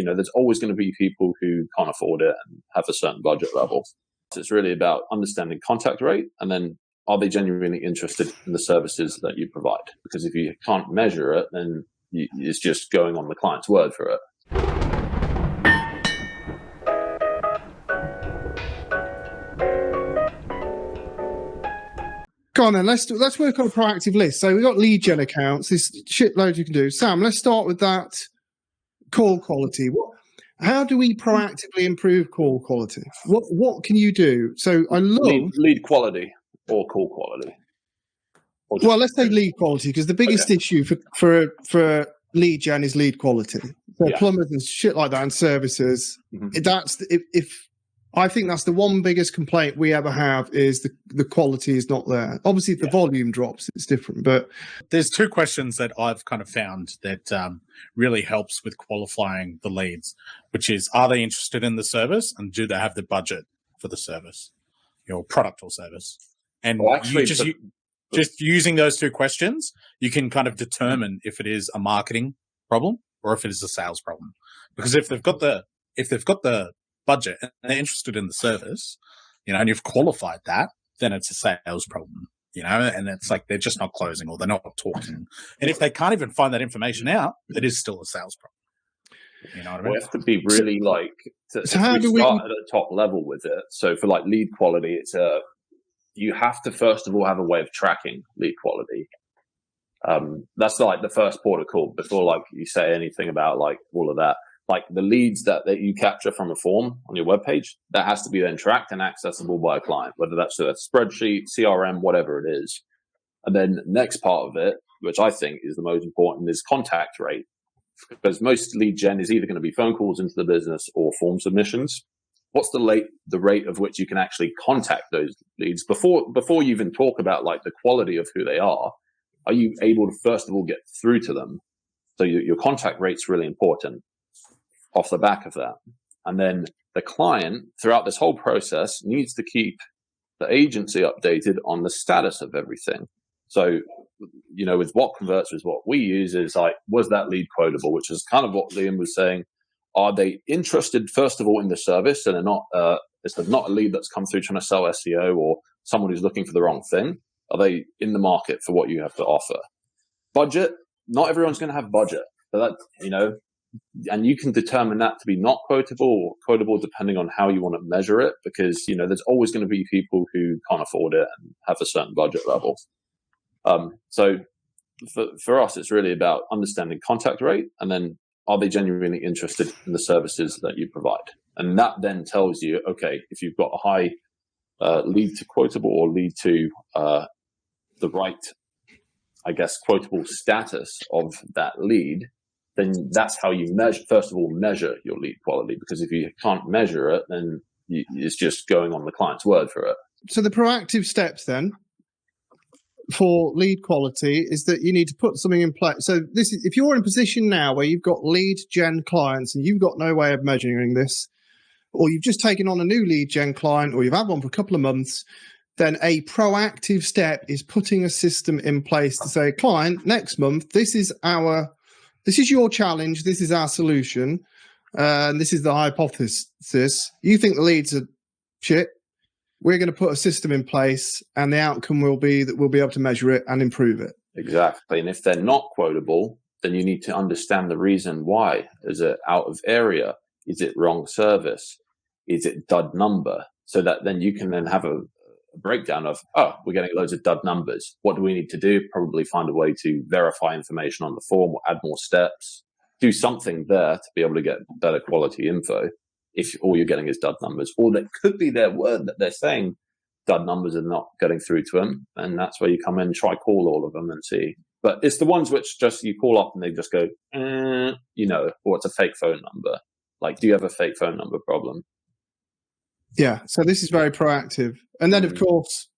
there's always going to be people who can't afford it and have a certain budget level. So it's really about understanding contact rate, and then are they genuinely interested in the services that you provide? Because if you can't measure it, then it's just going on the client's word for it. Go on then, let's work on a proactive list. So we've got lead gen accounts, there's shitloads you can do. Sam, let's start with that call quality. How do we proactively improve call quality? What can you do? So I love lead quality or call quality. Well, let's say lead quality, because the biggest issue for lead gen is lead quality. So plumbers and shit like that and services. If I think that's the one biggest complaint we ever have, is the quality is not there. Obviously, if the volume drops, it's different. But there's two questions that I've kind of found that really helps with qualifying the leads, which is, are they interested in the service, and do they have the budget for the service, your product or service? And just using those two questions, you can kind of determine if it is a marketing problem or if it is a sales problem. Because if they've got the budget and they're interested in the service, and you've qualified that, then it's a sales problem, and it's like they're just not closing or they're not talking. And if they can't even find that information out, it is still a sales problem. You know what I mean? We have to be really how do we start at a top level with it? So for lead quality, you have to first of all have a way of tracking lead quality. That's the first port of call before you say anything about all of that. The leads that you capture from a form on your webpage, that has to be then tracked and accessible by a client, whether that's a spreadsheet, CRM, whatever it is. And then the next part of it, which I think is the most important, is contact rate. Because most lead gen is either going to be phone calls into the business or form submissions. What's the rate of which you can actually contact those leads before you even talk about the quality of who they are? Are you able to first of all get through to them? So your contact rate's really important off the back of that. And then the client throughout this whole process needs to keep the agency updated on the status of everything. So, with what converts is what we use is was that lead quotable, which is kind of what Liam was saying. Are they interested, first of all, in the service, and they're not, it's not a lead that's come through trying to sell SEO or someone who's looking for the wrong thing? Are they in the market for what you have to offer? Budget, not everyone's going to have budget. So that, and you can determine that to be not quotable or quotable depending on how you want to measure it, because, there's always going to be people who can't afford it and have a certain budget level. So for us, it's really about understanding contact rate, and then are they genuinely interested in the services that you provide? And that then tells you, okay, if you've got a high lead to quotable or lead to the right, quotable status of that lead, then that's how you measure your lead quality. Because if you can't measure it, then it's just going on the client's word for it. So the proactive steps then for lead quality is that you need to put something in place. So this is, if you're in a position now where you've got lead gen clients and you've got no way of measuring this, or you've just taken on a new lead gen client, or you've had one for a couple of months, then a proactive step is putting a system in place to say, client, next month, this is your challenge, this is our solution, and this is the hypothesis. You think the leads are shit? We're going to put a system in place, and the outcome will be that we'll be able to measure it and improve it. Exactly. And if they're not quotable, then you need to understand the reason why. Is it out of area? Is it wrong service? Is it dud number? So that then you can then have a breakdown of, we're getting loads of dud numbers. What do we need to do? Probably find a way to verify information on the form or add more steps. Do something there to be able to get better quality info. If all you're getting is dud numbers, or that could be their word that they're saying dud numbers are not getting through to them, and that's where you come in, try call all of them and see. But it's the ones which just you call up and they just go, or it's a fake phone number. Do you have a fake phone number problem? Yeah, so this is very proactive. And then, of course,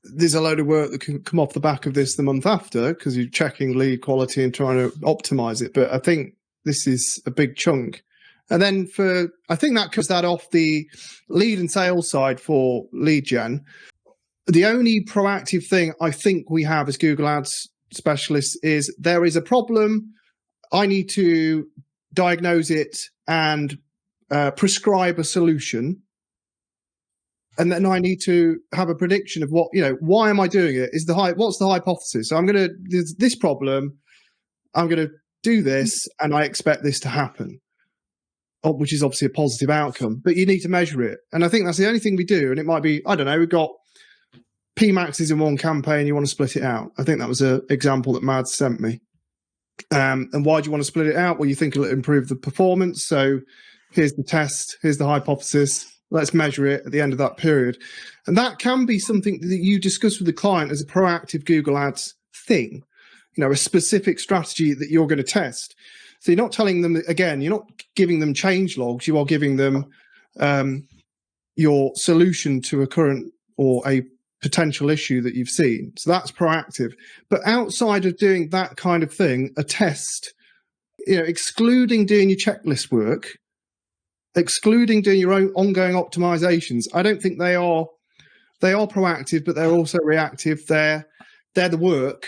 there's a load of work that can come off the back of this the month after, because you're checking lead quality and trying to optimize it. But I think this is a big chunk. And then I think that cuts that off the lead and sales side for lead gen. The only proactive thing I think we have as Google Ads specialists is there is a problem. I need to diagnose it and prescribe a solution. And then I need to have a prediction of what, why am I doing it? What's the hypothesis? So there's this problem, I'm going to do this, and I expect this to happen, which is obviously a positive outcome, but you need to measure it. And I think that's the only thing we do. And it might be, I don't know, we've got PMAXs in one campaign, you want to split it out. I think that was an example that Mads sent me. And why do you want to split it out? Well, you think it'll improve the performance. So here's the test, here's the hypothesis. Let's measure it at the end of that period. And that can be something that you discuss with the client as a proactive Google Ads thing, a specific strategy that you're going to test. So you're not telling them, again, you're not giving them change logs, you are giving them your solution to a current or a potential issue that you've seen. So that's proactive. But outside of doing that kind of thing, a test, excluding doing your checklist work, excluding doing your own ongoing optimizations, I don't think they are proactive, but they're also reactive. They're the work,